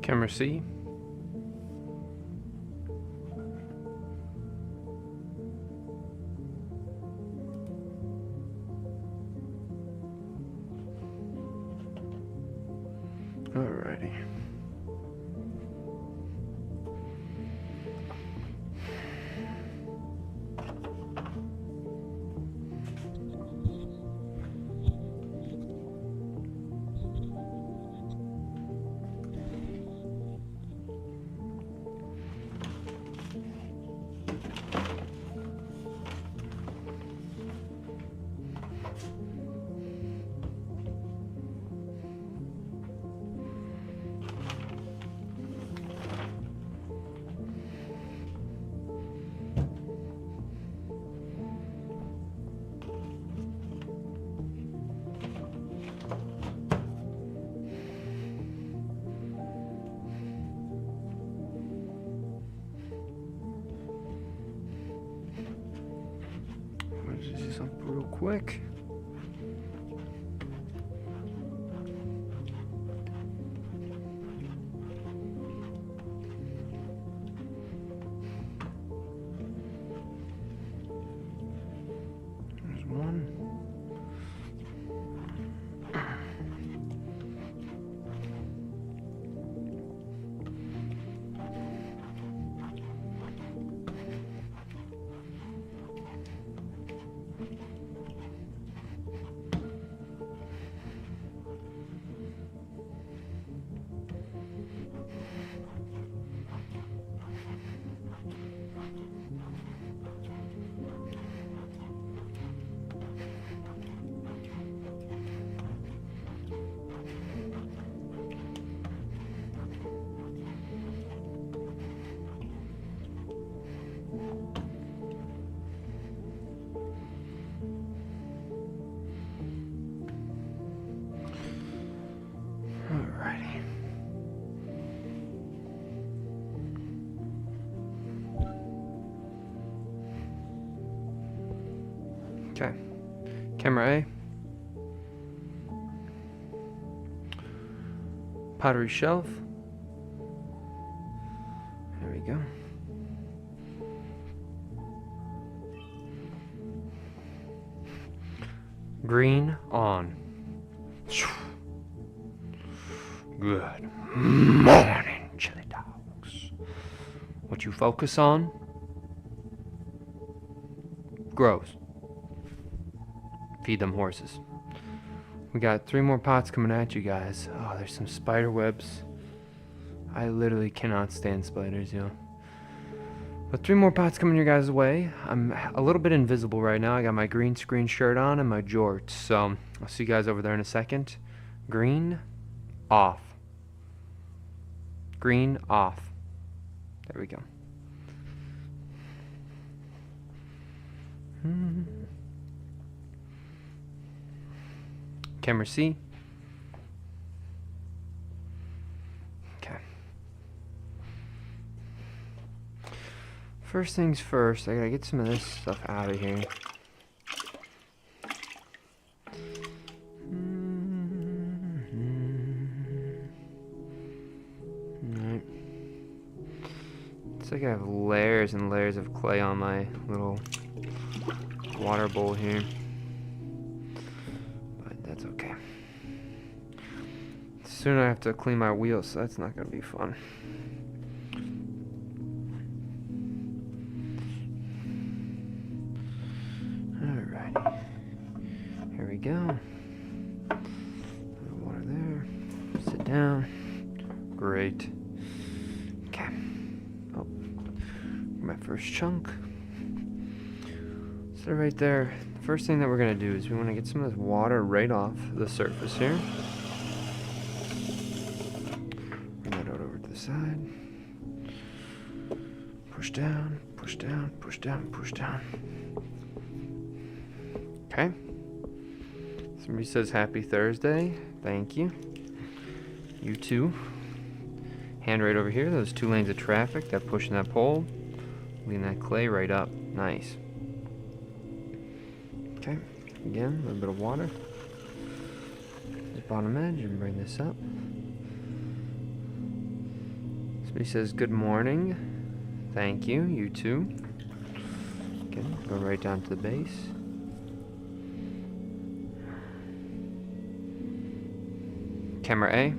Camera C. Alrighty. Let's just do something real quick. There's one. Alrighty. Okay. Camera A. Pottery shelf. There we go. Green on. Good morning, chili dogs. What you focus on grows. Feed them horses. We got 3 more pots coming at you guys. Oh, there's some spider webs. I literally cannot stand spiders, yo. But 3 more pots coming your guys' way. I'm a little bit invisible right now. I got my green screen shirt on and my jorts. So I'll see you guys over there in a second. Green off. Green off. There we go. Camera C. Okay. First things first, I gotta get some of this stuff out of here. Alright. It's like I have layers and layers of clay on my little water bowl here. But that's okay. Soon I have to clean my wheels, so that's not gonna be fun. Alrighty. Here we go. Water there. Sit down. Great. Okay. Oh. My first chunk. So right there. The first thing that we're going to do is we want to get some of this water right off the surface here. Bring that out over to the side. Push down, push down, push down, push down. Okay. Somebody says happy Thursday. Thank you. You too. Hand right over here. Those 2 lanes of traffic. That pushing that pole. Lean that clay right up. Nice. Okay. Again, a little bit of water. This bottom edge and bring this up. He says, good morning. Thank you, you too. Okay, go right down to the base. Camera A.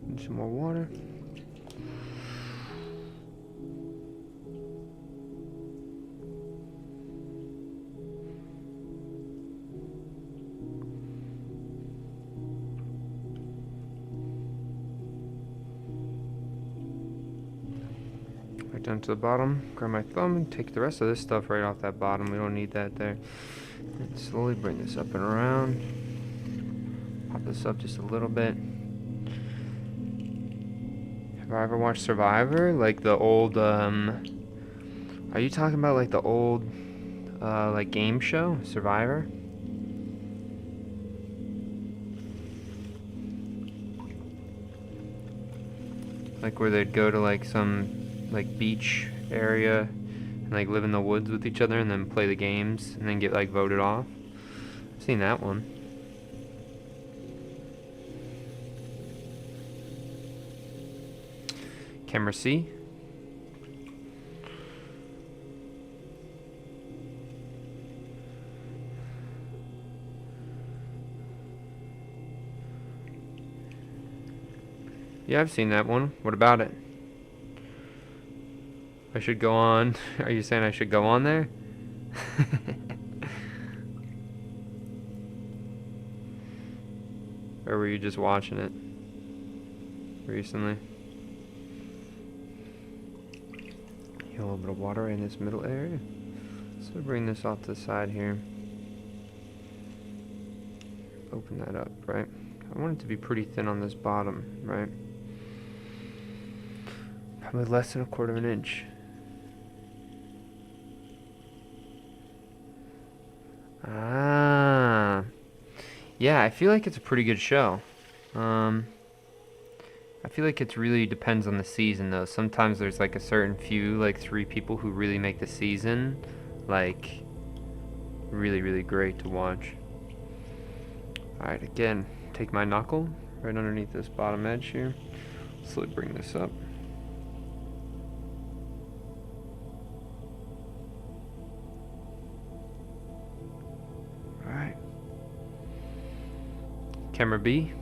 And some more water. Right down to the bottom, grab my thumb and take the rest of this stuff right off that bottom. We don't need that there. And slowly bring this up and around. Pop this up just a little bit. Have I ever watched Survivor? Like the old, are you talking about like the old, like game show, Survivor? Like where they'd go to like some like beach area and like live in the woods with each other and then play the games and then get like voted off. I've seen that one. Camera C. Yeah, I've seen that one. What about it? I should go on. Are you saying I should go on there? Or were you just watching it recently? A little bit of water in this middle area. So bring this off to the side here. Open that up, right? I want it to be pretty thin on this bottom, right? Probably less than 1/4 of an inch. Ah. Yeah, I feel like it's a pretty good show. I feel like it really depends on the season though. Sometimes there's like a certain few, like 3 people who really make the season like really, really great to watch. Alright, again, take my knuckle right underneath this bottom edge here. Slowly bring this up. Alright. Camera B.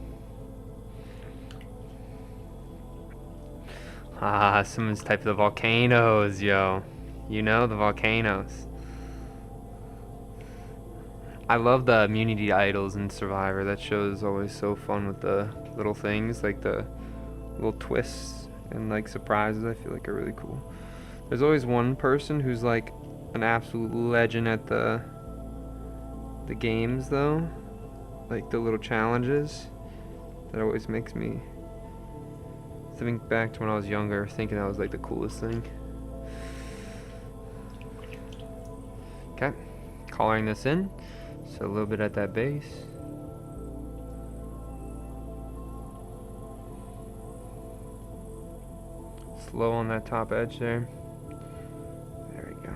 Ah, someone's typed the volcanoes, yo. You know, the volcanoes. I love the immunity idols in Survivor. That show is always so fun with the little things, like the little twists and like surprises. I feel like are really cool. There's always one person who's like an absolute legend at the games though, like the little challenges. That always makes me think back to when I was younger, thinking that was like the coolest thing. Okay, collaring this in. So a little bit at that base. Slow on that top edge there. There we go.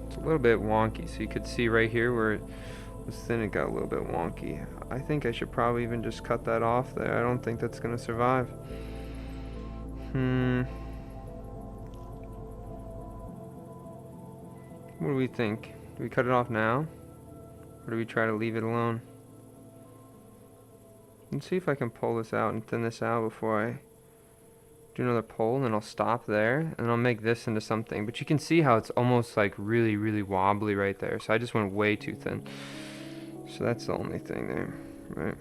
It's a little bit wonky, so you could see right here where it was thin, it got a little bit wonky. I think I should probably even just cut that off there. I don't think that's gonna survive. What do we think? Do we cut it off now? Or do we try to leave it alone? Let's see if I can pull this out and thin this out before I do another pull, and then I'll stop there and I'll make this into something. But you can see how it's almost like really, really wobbly right there. So I just went way too thin. So that's the only thing there, right?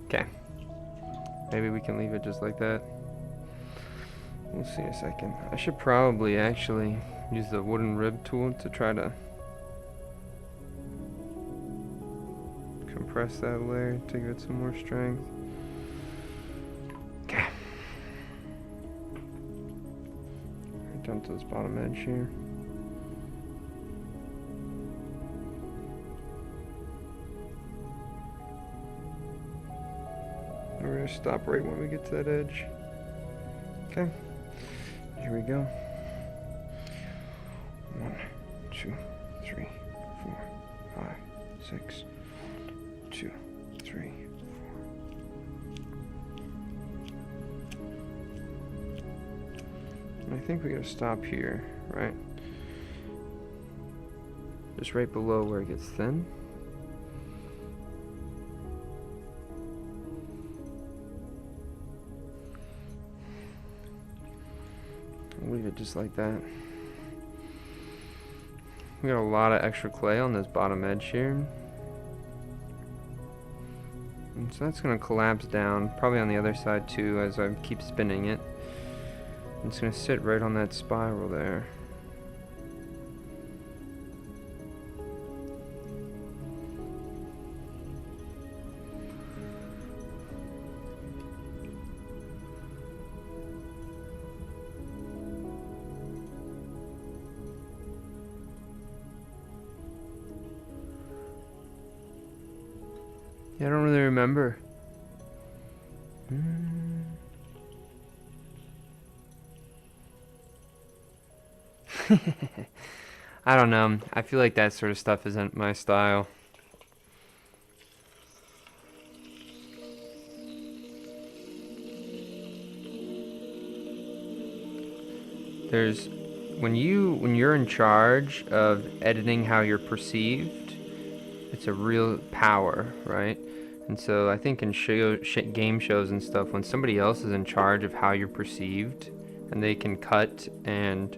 Okay. Maybe we can leave it just like that. We'll see in a second. I should probably actually use the wooden rib tool to try to compress that layer to give it some more strength. Okay. Right down to this bottom edge here. gonna stop right when we get to that edge. Okay, here we go. 1, 2, 3, 4, 5, 6, 2, 3, 4. And I think we gotta stop here, right? Just right below where it gets thin. Leave it just like that. We got a lot of extra clay on this bottom edge here. And so that's going to collapse down, probably on the other side too, as I keep spinning it. And it's going to sit right on that spiral there. Yeah, I don't really remember. I don't know. I feel like that sort of stuff isn't my style. There's when you're in charge of editing how you're perceived, it's a real power, right? And so I think in game shows and stuff, when somebody else is in charge of how you're perceived, and they can cut and,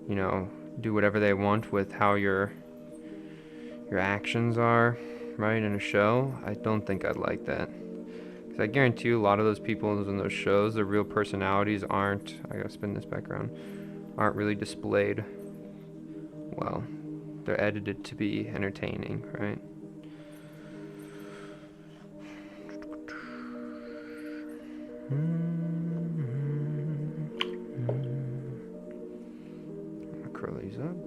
you know, do whatever they want with how your actions are, right, in a show, I don't think I'd like that. Because I guarantee you a lot of those people in those shows, their real personalities aren't, I gotta spin this back around, aren't really displayed well. They're edited to be entertaining, right? I'm gonna curl these up.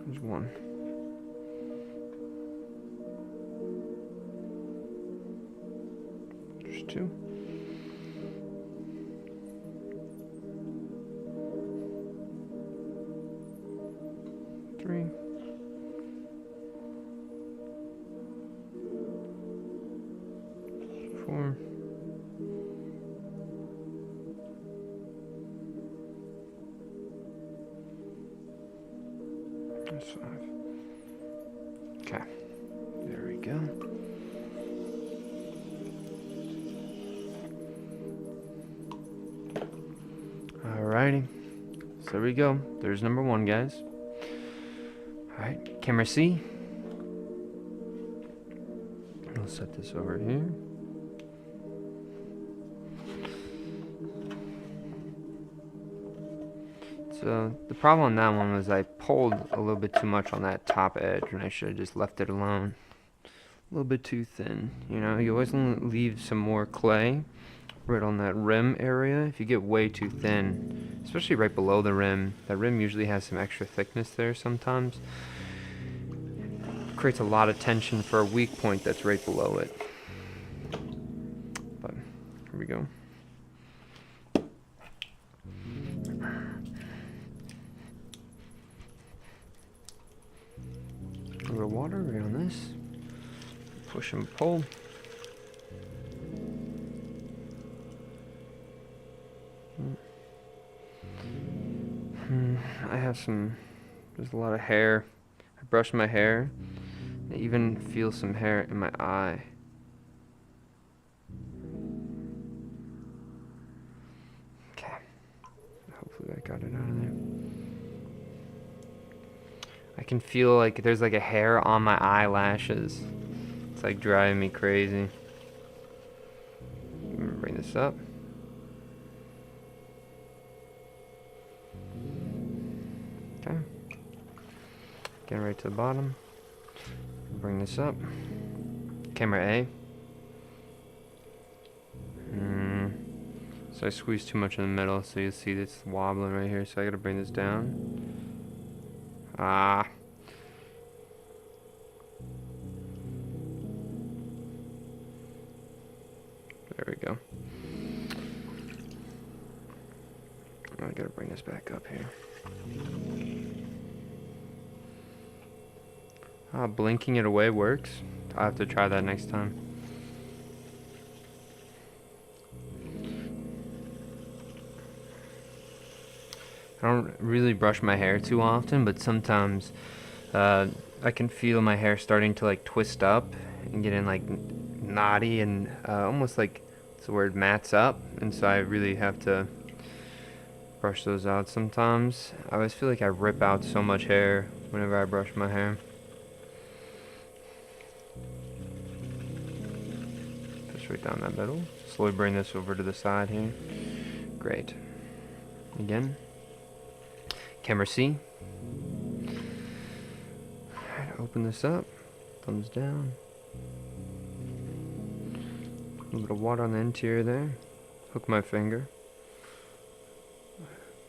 There's one. There's two. Three. Four. That's 5. Okay. There we go. Alrighty. So there we go. There's number 1, guys. Alright, camera C. I'll set this over here. So the problem on that one was I pulled a little bit too much on that top edge, and I should have just left it alone. A little bit too thin. You know, you always want to leave some more clay right on that rim area. If you get way too thin, especially right below the rim, that rim usually has some extra thickness there sometimes. It creates a lot of tension for a weak point that's right below it. But here we go. A little water right on this. Push and pull. I have there's a lot of hair. I brushed my hair. I even feel some hair in my eye. Okay. Hopefully I got it out of there. I can feel like there's like a hair on my eyelashes. It's like driving me crazy. Bring this up. Okay. Getting right to the bottom. Bring this up. Camera A. So I squeezed too much in the middle, so you see this wobbling right here. So I gotta bring this down. There we go. I gotta bring this back up here. Blinking it away works. I'll have to try that next time. I don't really brush my hair too often, but sometimes I can feel my hair starting to like twist up and getting like knotty and almost like, what's the word, mats up, and so I really have to brush those out sometimes. I always feel like I rip out so much hair whenever I brush my hair. Just right down that middle. Slowly bring this over to the side here. Great. Again. Camera C. Alright, open this up. Thumbs down. A little bit of water on the interior there. Hook my finger.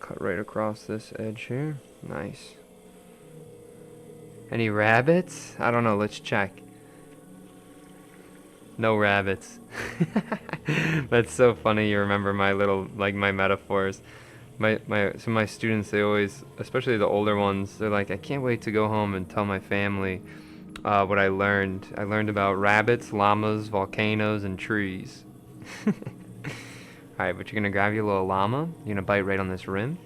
Cut right across this edge here. Nice. Any rabbits? I don't know, let's check. No rabbits. That's so funny, you remember my little, like, my metaphors. Some of my students, they always, especially the older ones, they're like, I can't wait to go home and tell my family what I learned. I learned about rabbits, llamas, volcanoes, and trees. Alright, but you're gonna grab your little llama, you're gonna bite right on this rim.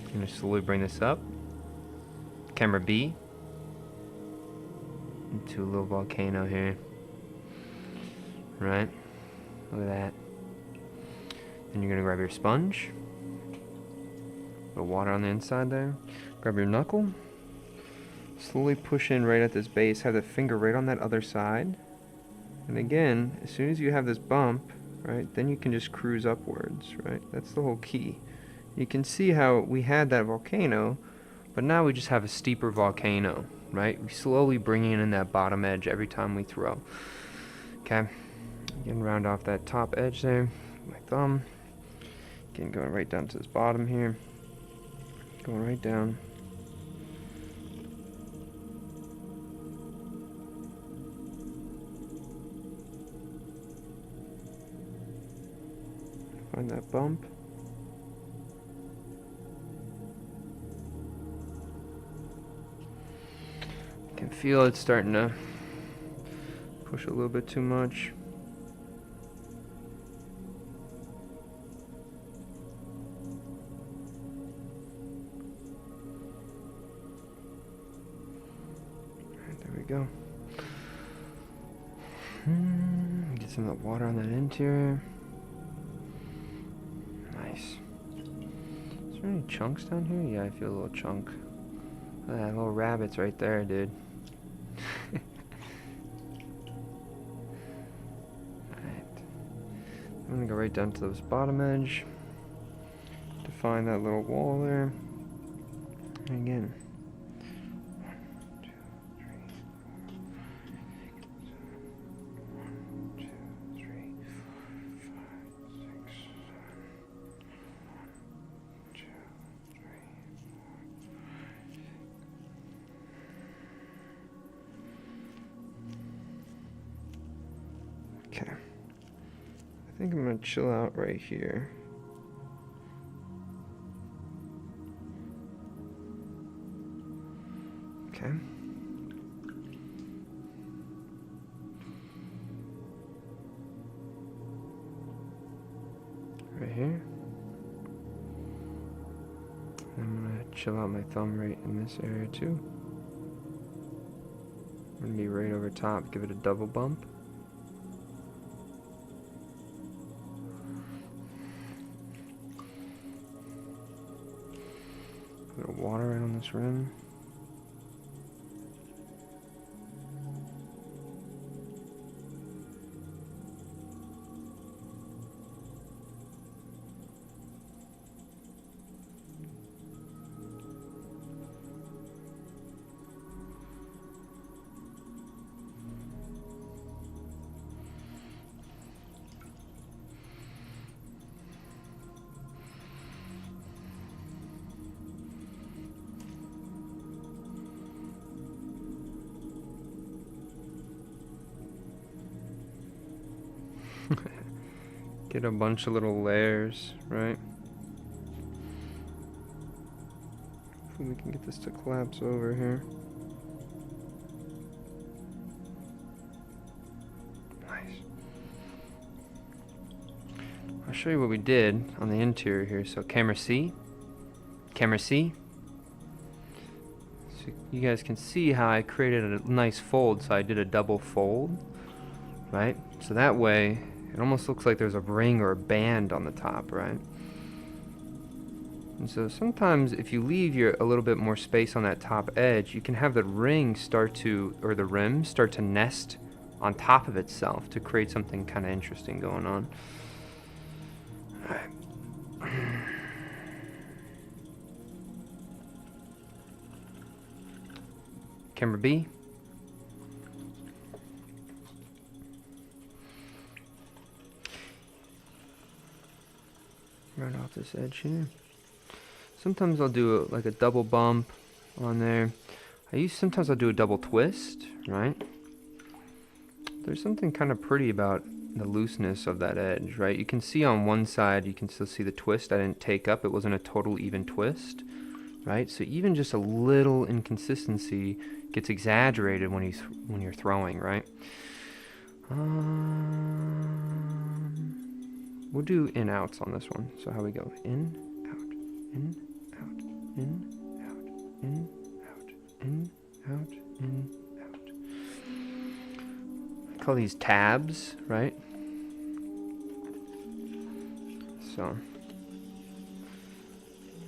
You're gonna slowly bring this up. Camera B. Into a little volcano here. Right? Look at that. Then you're gonna grab your sponge. A little water on the inside there. Grab your knuckle. Slowly push in right at this base. Have the finger right on that other side. And again, as soon as you have this bump, right, then you can just cruise upwards, right? That's the whole key. You can see how we had that volcano, but now we just have a steeper volcano, right? We slowly bring in that bottom edge every time we throw. Okay, again, round off that top edge there, my thumb. Again, going right down to this bottom here. Going right down. Find that bump. You can feel it starting to push a little bit too much. Alright, there we go. Get some of that water on that interior. Nice. Is there any chunks down here? Yeah, I feel a little chunk. Little rabbits right there, dude. Alright. I'm gonna go right down to this bottom edge to find that little wall there. And again. 1, 2, 3, 4, 1, 2, 3, 4, 5, 6, 7, 1, 2, 3. Okay. I think I'm gonna chill out right here. Okay. Right here. I'm gonna chill out my thumb right in this area too. I'm gonna be right over top, give it a double bump. A little water right on this rim. Get a bunch of little layers, right? Hopefully we can get this to collapse over here. Nice. I'll show you what we did on the interior here. So camera C. Camera C. So you guys can see how I created a nice fold. So I did a double fold, right? So that way it almost looks like there's a ring or a band on the top, right? And so sometimes if you leave a little bit more space on that top edge, you can have the ring start to, or the rim start to nest on top of itself to create something kind of interesting going on. All right. Camera B. Right off this edge here. Sometimes I'll do like a double bump on there. Sometimes I'll do a double twist, right? There's something kind of pretty about the looseness of that edge, right? You can see on one side, you can still see the twist I didn't take up. It wasn't a total even twist, right? So even just a little inconsistency gets exaggerated when you're throwing, right? We'll do in-outs on this one. So how we go? In, out, in, out, in, out, in, out, in, out, in, out. I call these tabs, right? So,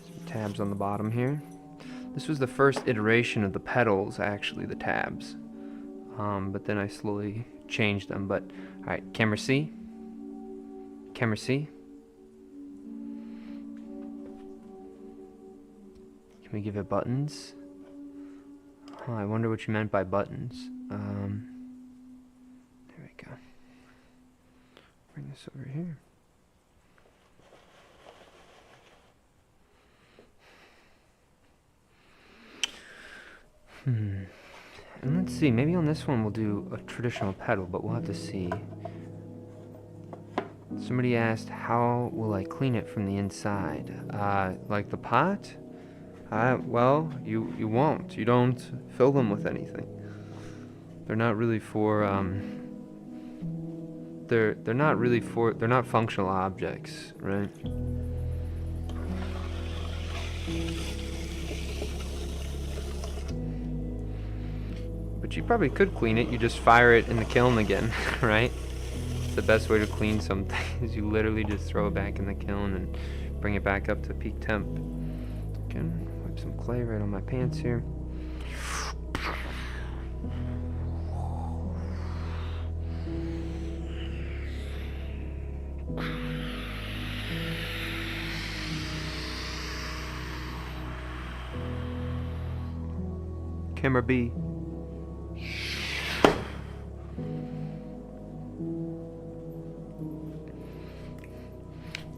some tabs on the bottom here. This was the first iteration of the pedals, actually, the tabs. But then I slowly changed them. But, alright, camera C. Camera C. Can we give it buttons? Oh, I wonder what you meant by buttons. There we go. Bring this over here. And let's see, maybe on this one we'll do a traditional pedal, but we'll have to see. Somebody asked, how will I clean it from the inside? Like the pot? Well, you won't. You don't fill them with anything. They're not really for, they're not functional objects, right? But you probably could clean it. You just fire it in the kiln again, right? It's the best way to clean something is you literally just throw it back in the kiln and bring it back up to peak temp. Okay, wipe some clay right on my pants here. Camera B.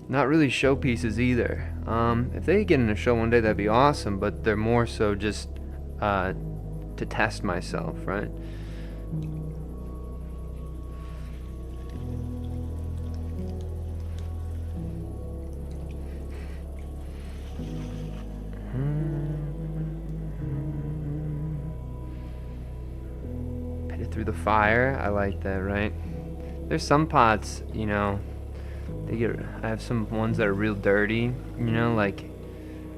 Not really showpieces either. If they get in a show one day, that'd be awesome, but they're more so just to test myself, right? Put it through the fire. I like that, right? There's some pots, you know, I have some ones that are real dirty, you know, like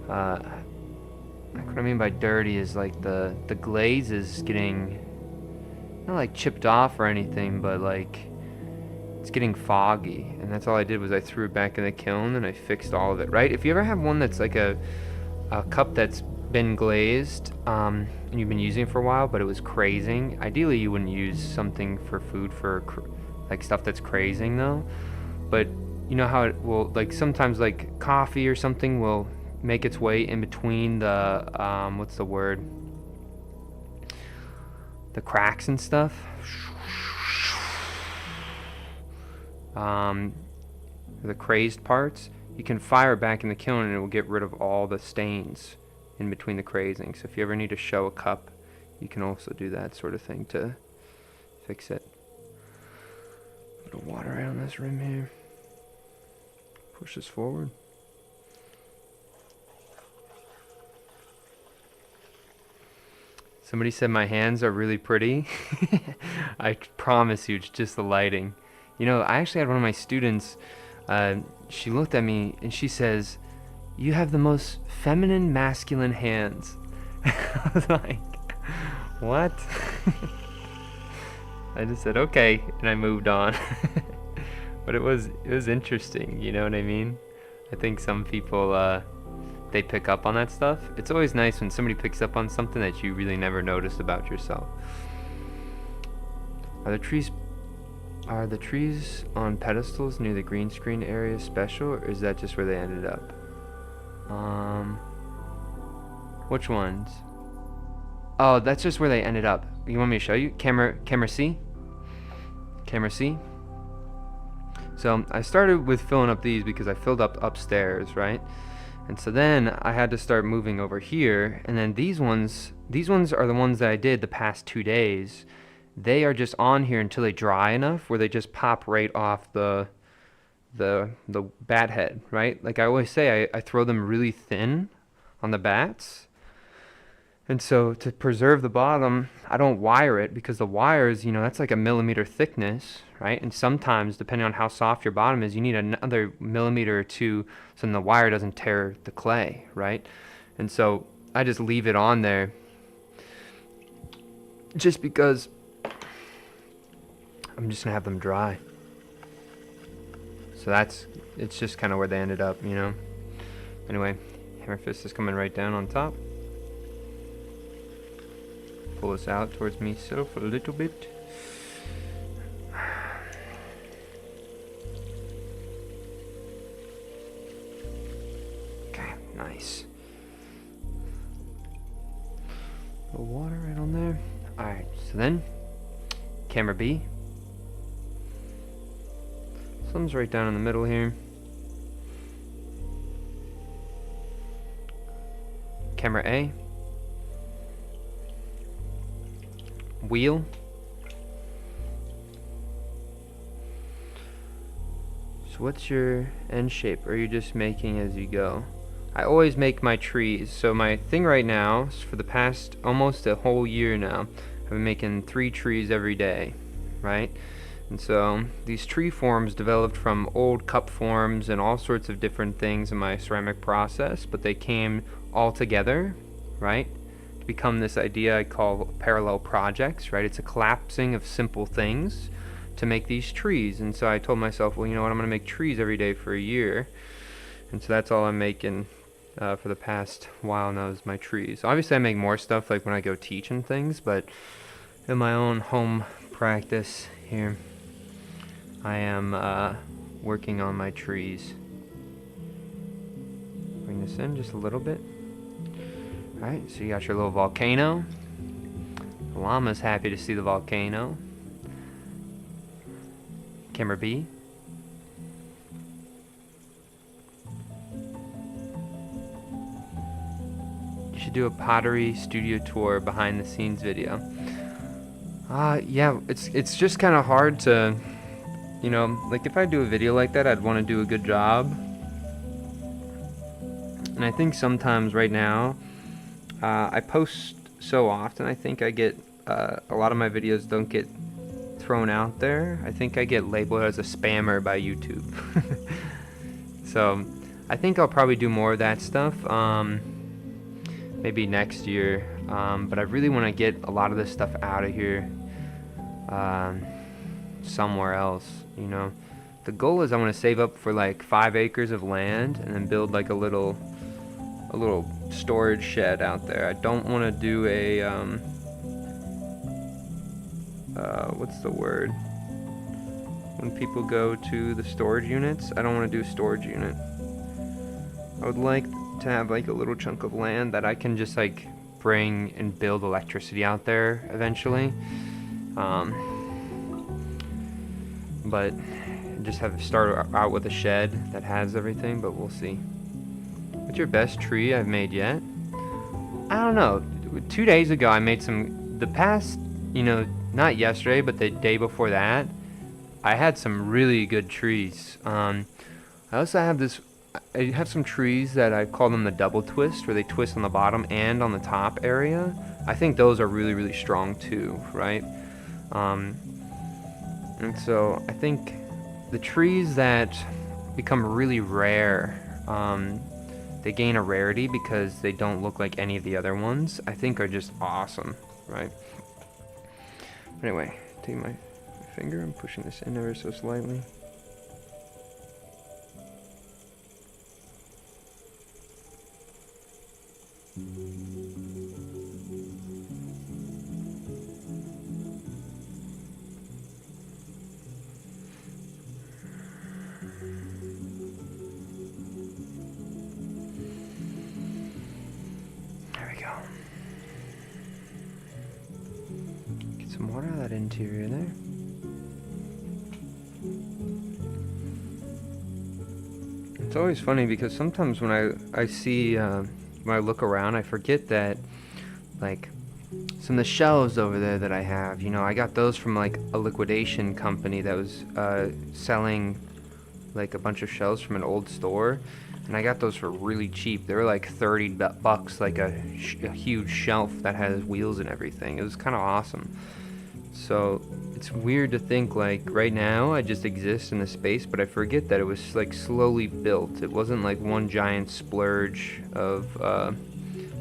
what I mean by dirty is like the glaze is getting not like chipped off or anything, but like it's getting foggy, and that's all I did was I threw it back in the kiln and I fixed all of it, right? If you ever have one that's like a cup that's been glazed and you've been using it for a while but it was crazing, ideally you wouldn't use something for food for like stuff that's crazing though. But you know how it will, like sometimes like coffee or something will make its way in between the what's the word, the cracks and stuff, the crazed parts. You can fire it back in the kiln and it will get rid of all the stains in between the crazing. So if you ever need to show a cup, you can also do that sort of thing to fix it. A little water right on this rim here. Push this forward. Somebody said my hands are really pretty. I promise you, it's just the lighting. You know, I actually had one of my students, she looked at me and she says, "You have the most feminine, masculine hands." I was like, what? I just said, okay, and I moved on. But it was interesting, you know what I mean? I think some people, they pick up on that stuff. It's always nice when somebody picks up on something that you really never noticed about yourself. Are the trees on pedestals near the green screen area special, or is that just where they ended up? Which ones? Oh, that's just where they ended up. You want me to show you? Camera C? Camera C? So I started with filling up these because I filled up upstairs, right? And so then I had to start moving over here, and then these ones are the ones that I did the past 2 days. They are just on here until they dry enough where they just pop right off the bat head, right? Like I always say, I throw them really thin on the bats. And so to preserve the bottom, I don't wire it because the wires, you know, that's like a millimeter thickness, right? And sometimes, depending on how soft your bottom is, you need another millimeter or two so then the wire doesn't tear the clay, right? And so I just leave it on there just because I'm just gonna have them dry. So it's just kind of where they ended up, you know? Anyway, hammer fist is coming right down on top. Pull this out towards myself a little bit. Okay, nice. A little water right on there. Alright, so then, camera B. Something's right down in the middle here. Camera A. Wheel. So what's your end shape? Or are you just making as you go? I always make my trees. So my thing right now is for the past almost a whole year now, I've been making 3 trees every day, right? And so these tree forms developed from old cup forms and all sorts of different things in my ceramic process, but they came all together, right? Become this idea I call parallel projects, right? It's a collapsing of simple things to make these trees. And so I told myself, well, you know what, I'm gonna make trees every day for a year. And so that's all I'm making for the past while now is my trees. Obviously I make more stuff like when I go teach and things, but in my own home practice here, I am working on my trees. Bring this in just a little bit. Alright, so you got your little volcano. The llama's happy to see the volcano. Camera B. You should do a pottery studio tour behind the scenes video. Yeah, it's just kind of hard to, you know, like if I do a video like that, I'd want to do a good job. And I think sometimes right now, I post so often, I think I get, a lot of my videos don't get thrown out there. I think I get labeled as a spammer by YouTube. So I think I'll probably do more of that stuff, maybe next year. But I really want to get a lot of this stuff out of here, somewhere else, you know. The goal is I want to save up for like 5 acres of land and then build like a little storage shed out there. I don't want to do a what's the word when people go to the storage units? I don't want to do a storage unit. I would like to have like a little chunk of land that I can just like bring and build electricity out there eventually, but just have to start out with a shed that has everything, but we'll see. What's your best tree I've made yet? I don't know. 2 days ago I made some, the past, you know, not yesterday, but the day before that, I had some really good trees. I also have this. I have some trees that I call them the double twist, where they twist on the bottom and on the top area. I think those are really, really strong too, right? Um, and so I think the trees that become really rare, they gain a rarity because they don't look like any of the other ones, I think are just awesome, right? Anyway, taking my finger and pushing this in ever so slightly. There we go. Get some water out of that interior there. It's always funny because sometimes when I see, when I look around, I forget that, like, some of the shelves over there that I have, you know, I got those from, like, a liquidation company that was selling, like, a bunch of shelves from an old store, and I got those for really cheap. They were like 30 bucks, like a huge shelf that has wheels and everything. It was kind of awesome. So it's weird to think, like, right now I just exist in the space, but I forget that it was like slowly built. It wasn't like one giant splurge of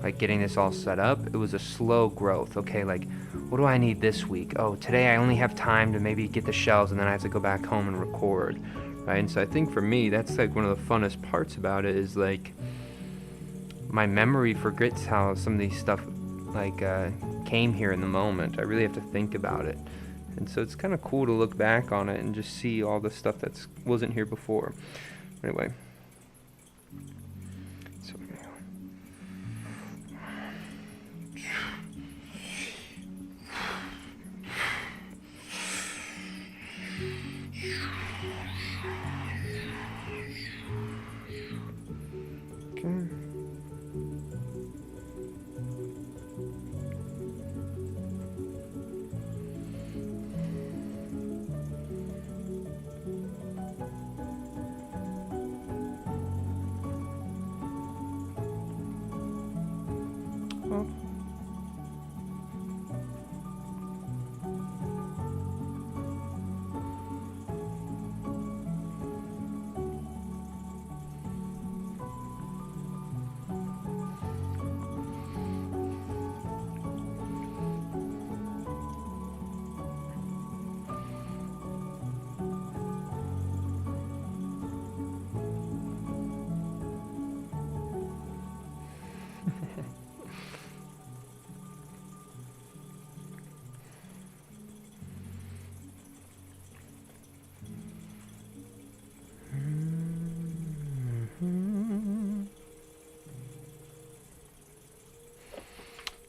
like getting this all set up. It was a slow growth. Okay, like, what do I need this week? Oh, today I only have time to maybe get the shelves, and then I have to go back home and record, right? And so I think for me, that's like one of the funnest parts about it, is like my memory forgets how some of these stuff like came here in the moment. I really have to think about it, and so it's kind of cool to look back on it and just see all the stuff that wasn't here before. Anyway, so we're gonna go. Okay. Well,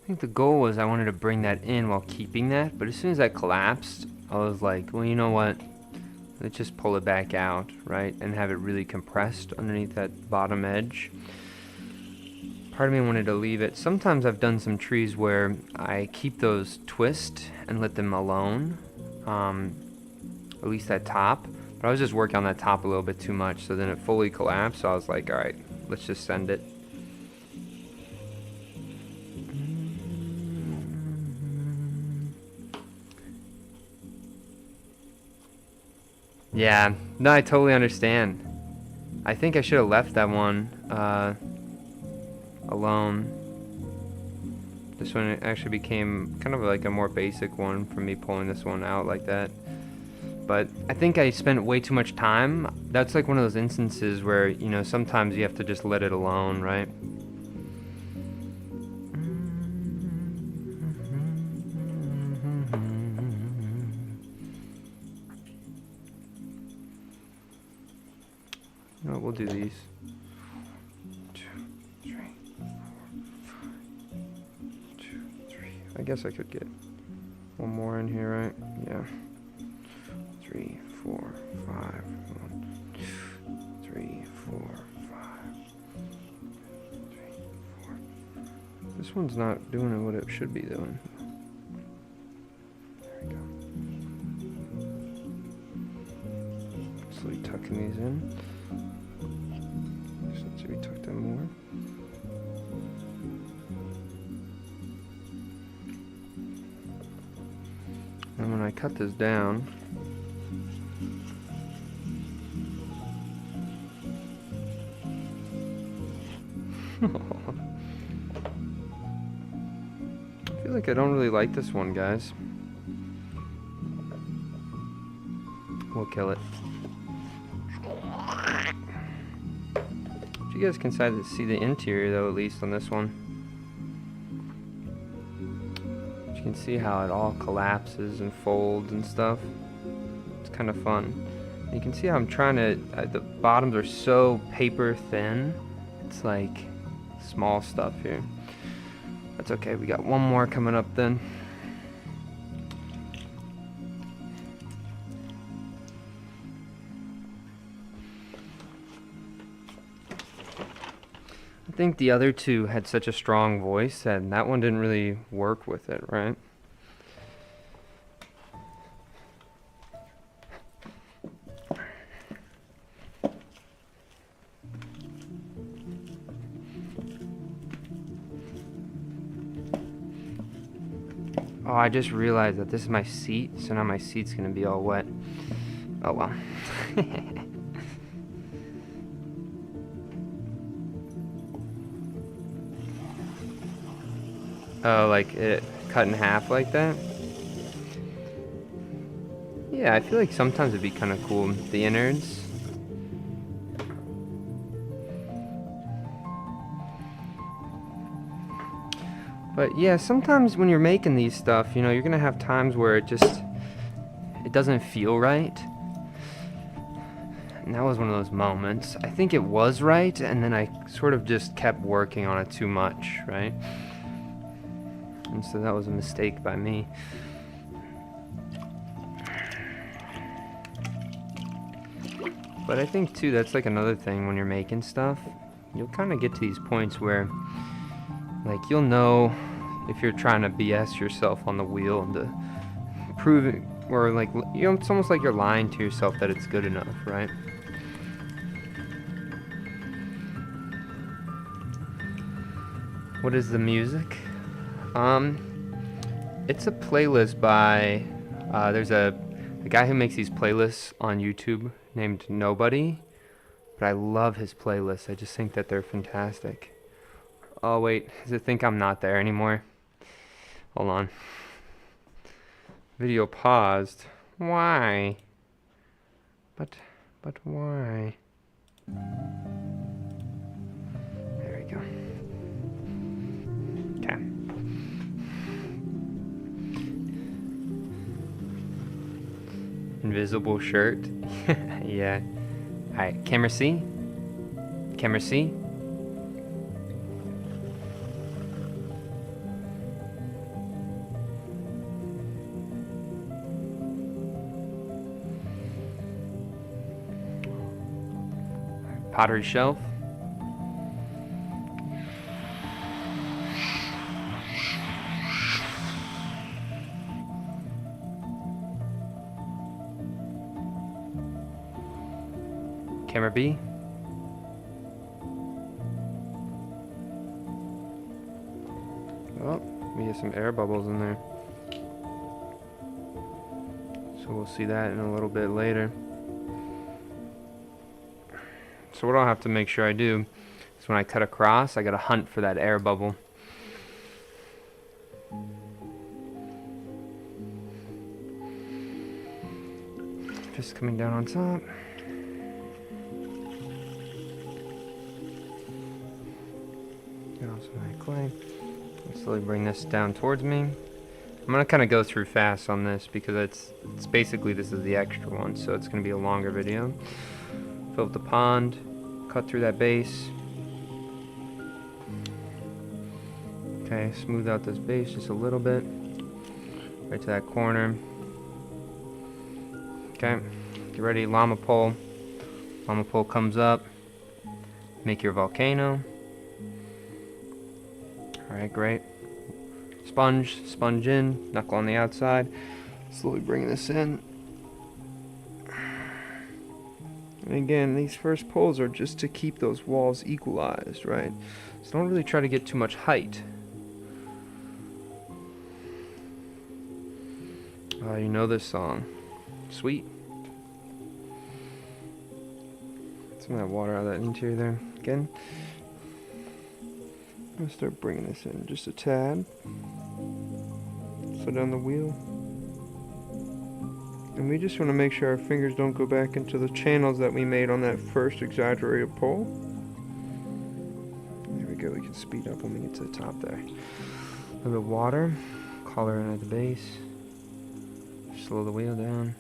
I think the goal was I wanted to bring that in while keeping that, but as soon as that collapsed, I was like, well, you know what? Let's just pull it back out, right? And have it really compressed underneath that bottom edge. Part of me wanted to leave it. Sometimes I've done some trees where I keep those twist and let them alone, at least that top. But I was just working on that top a little bit too much, so then it fully collapsed. So I was like, all right, let's just send it. Yeah, no, I totally understand. I think I should have left that one alone. This one actually became kind of like a more basic one for me, pulling this one out like that. But I think I spent way too much time. That's like one of those instances where, you know, sometimes you have to just let it alone, right? No, we'll do these. 2, 3, 4, 5. 2, 3. I guess I could get one more in here, right? Yeah. 3, 4, 5. 1, 2, 3, 4, 5. 3, 4. This one's not doing what it should be doing. There we go. Slowly tucking these in. Just let's see, we tuck them more. And when I cut this down, I feel like I don't really like this one, guys. We'll kill it. You guys can see the interior though, at least on this one. You can see how it all collapses and folds and stuff. It's kind of fun. You can see how I'm trying to, the bottoms are so paper thin. It's like small stuff here. That's okay, we got one more coming up then. I think the other two had such a strong voice and that one didn't really work with it, right? Oh, I just realized that this is my seat, so now my seat's gonna be all wet. Oh well. Oh, like it cut in half like that? Yeah, I feel like sometimes it'd be kind of cool. The innards. But yeah, sometimes when you're making these stuff, you know, you're gonna have times where it doesn't feel right. And that was one of those moments. I think it was right, and then I sort of just kept working on it too much, right? And so that was a mistake by me. But I think too, that's like another thing when you're making stuff. You'll kind of get to these points where, like, you'll know if you're trying to BS yourself on the wheel and to prove it, or like, you know, it's almost like you're lying to yourself that it's good enough, right? What is the music? It's a playlist by, there's a guy who makes these playlists on YouTube named Nobody, but I love his playlists. I just think that they're fantastic. Oh wait, does it think I'm not there anymore? Hold on. Video paused. Why? But why? There we go. Okay. Invisible shirt. Yeah. Alright, camera C. Camera C. Pottery shelf. Camera B. Oh, we have some air bubbles in there. So we'll see that in a little bit later. So what I'll have to make sure I do is when I cut across, I gotta hunt for that air bubble. Just coming down on top. Get off some of that clay. Slowly bring this down towards me. I'm gonna kind of go through fast on this because it's basically, this is the extra one, so it's gonna be a longer video. Fill up the pond, cut through that base. Okay, smooth out this base just a little bit, right to that corner. Okay, get ready, llama pole. Llama pole comes up, make your volcano. Alright, great. Sponge in, knuckle on the outside. Slowly bringing this in. And again, these first pulls are just to keep those walls equalized, right? So don't really try to get too much height. You know this song. Sweet. Some of that water out of that interior there. Again, I'm going to start bringing this in just a tad. Slow down the wheel. And we just want to make sure our fingers don't go back into the channels that we made on that first exaggerated pull. There we go, we can speed up when we get to the top there. A little bit of water, color in at the base. Slow the wheel down.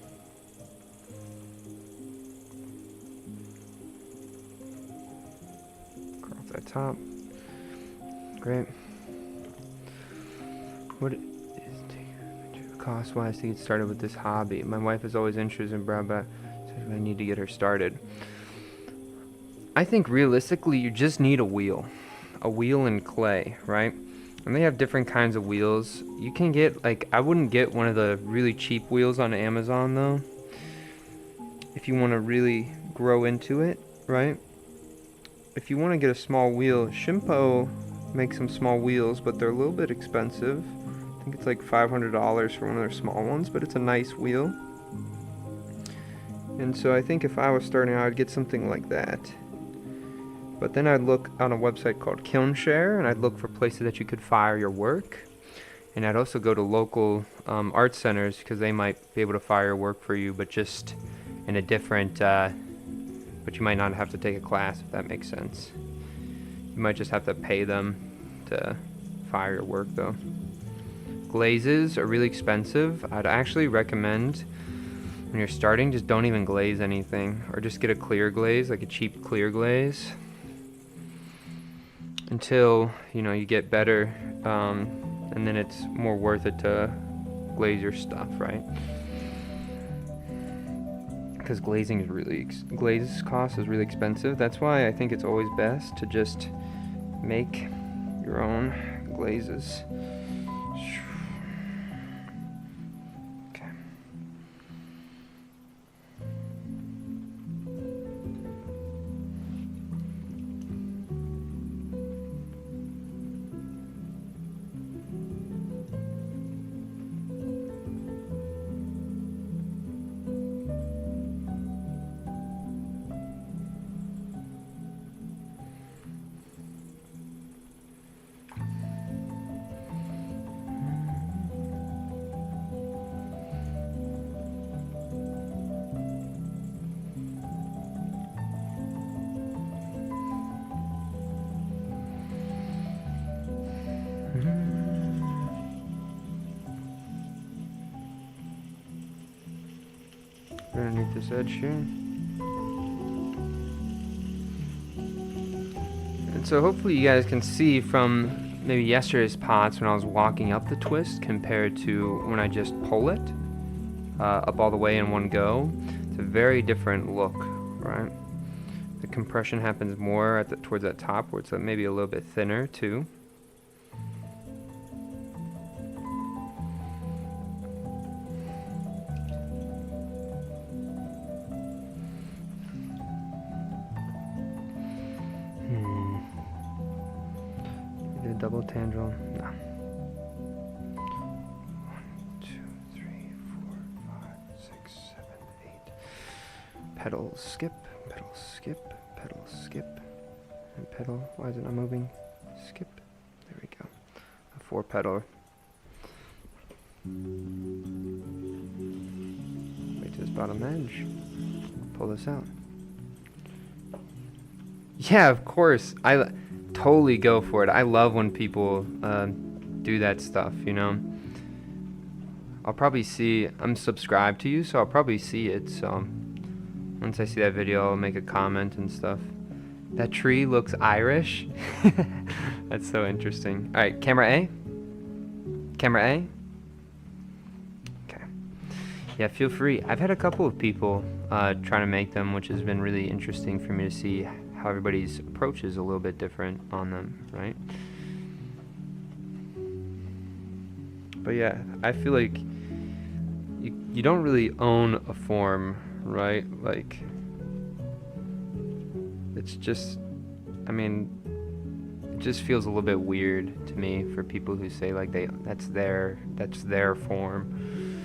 Across that top. Great. What is cost-wise to get started with this hobby? My wife is always interested in brown bag, so I need to get her started. I think realistically you just need a wheel and clay, right? And they have different kinds of wheels. You can get, like, I wouldn't get one of the really cheap wheels on Amazon though, if you want to really grow into it, right? If you want to get a small wheel, Shimpo makes some small wheels, but they're a little bit expensive. I think it's like $500 for one of their small ones, but it's a nice wheel. And so I think if I was starting out, I'd get something like that. But then I'd look on a website called Kilnshare, and I'd look for places that you could fire your work. And I'd also go to local art centers, because they might be able to fire your work for you, but just in a different, but you might not have to take a class, if that makes sense. You might just have to pay them to fire your work though. Glazes are really expensive. I'd actually recommend when you're starting, just don't even glaze anything, or just get a clear glaze, like a cheap clear glaze, until you get better, and then it's more worth it to glaze your stuff, right? Because glazing is glaze cost is really expensive. That's why I think it's always best to just make your own glazes. Underneath this edge here. And so hopefully you guys can see from maybe yesterday's pots when I was walking up the twist compared to when I just pull it up all the way in one go. It's a very different look, right? The compression happens more at towards that top, where it's maybe a little bit thinner too. Double tendril. No. 1, 2, 3, 4, 5, 6, 7, 8. Pedals skip, pedals skip, pedals skip, and pedal. Why is it not moving? Skip. There we go. A 4 pedal. Wait to this bottom edge. Pull this out. Yeah, of course. I totally go for it. I love when people do that stuff, I'll probably see, I'm subscribed to you, so I'll probably see it, so once I see that video I'll make a comment and stuff. That tree looks Irish. That's so interesting. Alright, camera A. Camera A. Okay. Yeah, feel free. I've had a couple of people trying to make them, which has been really interesting for me to see how everybody's approach is a little bit different on them, right? But yeah, I feel like you don't really own a form, right? Like, it's just, I mean, it just feels a little bit weird to me for people who say like that's their form.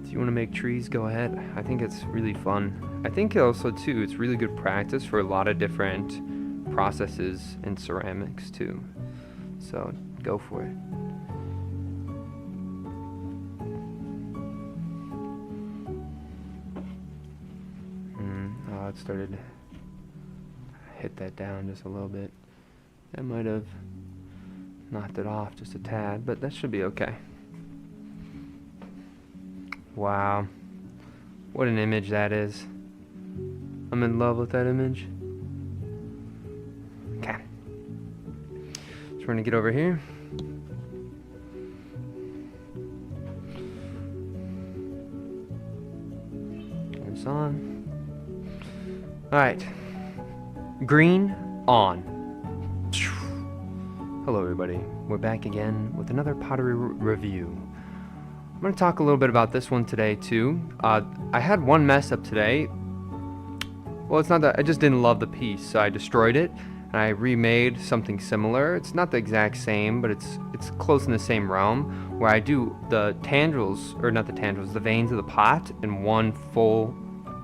If you want to make trees, go ahead. I think it's really fun. I think also too, it's really good practice for a lot of different processes in ceramics too. So go for it. Oh, it started to hit that down just a little bit. That might have knocked it off just a tad, but that should be okay. Wow, what an image that is. I'm in love with that image. Okay, so we're gonna get over here. Turn this on. Alright, green on. Hello everybody, we're back again with another pottery review. I'm going to talk a little bit about this one today too. I had one mess up today. Well, it's not that I just didn't love the piece, so I destroyed it and I remade something similar. It's not the exact same, but it's close in the same realm, where I do the tendrils, or not the tendrils, the veins of the pot in one full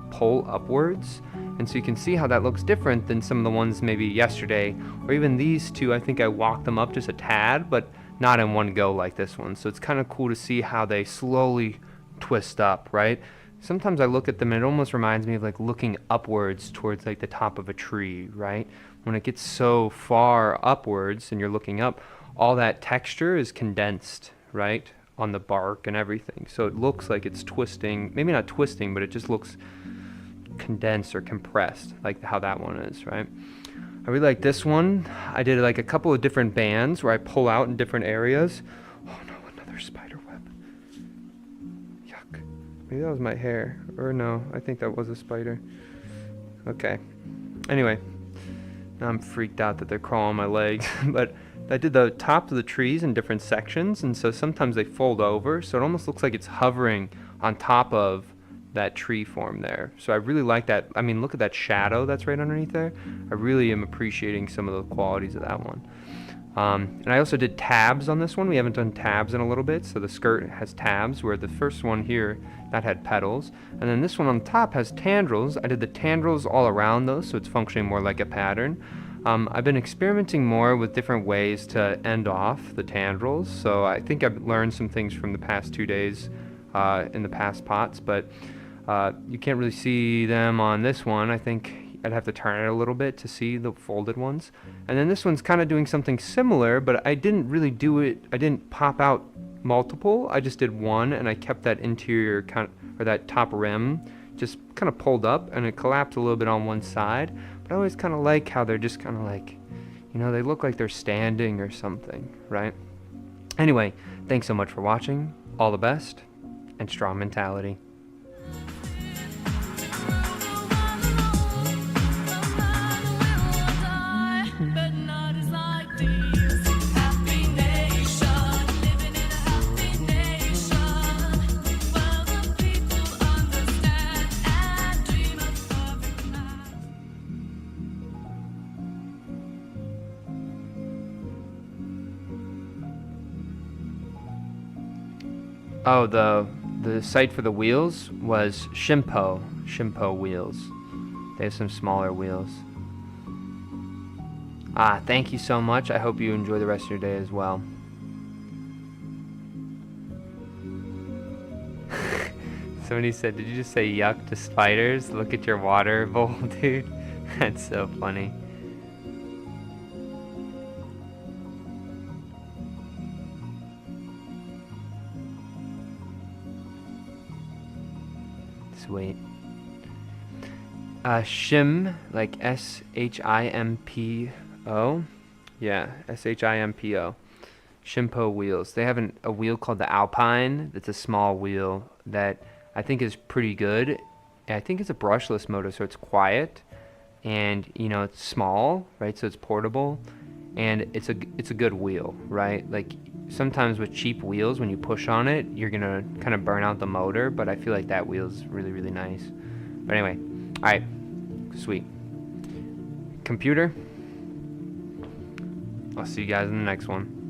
pull upwards. And so you can see how that looks different than some of the ones maybe yesterday, or even these two. I think I walked them up just a tad, but not in one go like this one. So it's kind of cool to see how they slowly twist up, right? Sometimes I look at them and it almost reminds me of like looking upwards towards like the top of a tree, right? When it gets so far upwards and you're looking up, all that texture is condensed, right, on the bark and everything. So it looks like it's twisting, maybe not twisting, but it just looks condensed or compressed, like how that one is, right? I really like this one. I did like a couple of different bands where I pull out in different areas. Oh no, another spider web. Yuck. Maybe that was my hair. Or no, I think that was a spider. Okay. Anyway, now I'm freaked out that they're crawling my legs. But I did the tops of the trees in different sections, and so sometimes they fold over, so it almost looks like it's hovering on top of that tree form there. So I really like that. I mean, look at that shadow that's right underneath there. I really am appreciating some of the qualities of that one. And I also did tabs on this one. We haven't done tabs in a little bit, so the skirt has tabs, where the first one here, that had petals. And then this one on top has tendrils. I did the tendrils all around those, so it's functioning more like a pattern. I've been experimenting more with different ways to end off the tendrils, so I think I've learned some things from the past 2 days in the past pots, but you can't really see them on this one. I think I'd have to turn it a little bit to see the folded ones. And then this one's kind of doing something similar, but I didn't really do it. I didn't pop out multiple. I just did one, and I kept that interior kind of, or that top rim just kind of pulled up, and it collapsed a little bit on one side. But I always kind of like how they're just kind of like, you know, they look like they're standing or something, right? Anyway, thanks so much for watching. All the best, and strong mentality. Oh, the site for the wheels was Shimpo wheels. They have some smaller wheels. Thank you so much. I hope you enjoy the rest of your day as well. Somebody said, did you just say yuck to spiders? Look at your water bowl, dude. That's so funny. Sweet. Shim, like S-H-I-M-P-O. Yeah, S-H-I-M-P-O. Shimpo wheels. They have a wheel called the Alpine. That's a small wheel that I think is pretty good. I think it's a brushless motor, so it's quiet, and you know, it's small, right? So it's portable, and it's a good wheel, right? Like sometimes with cheap wheels, when you push on it, you're gonna kind of burn out the motor, but I feel like that wheel's really, really nice. But anyway, all right, Sweet. Computer, I'll see you guys in the next one.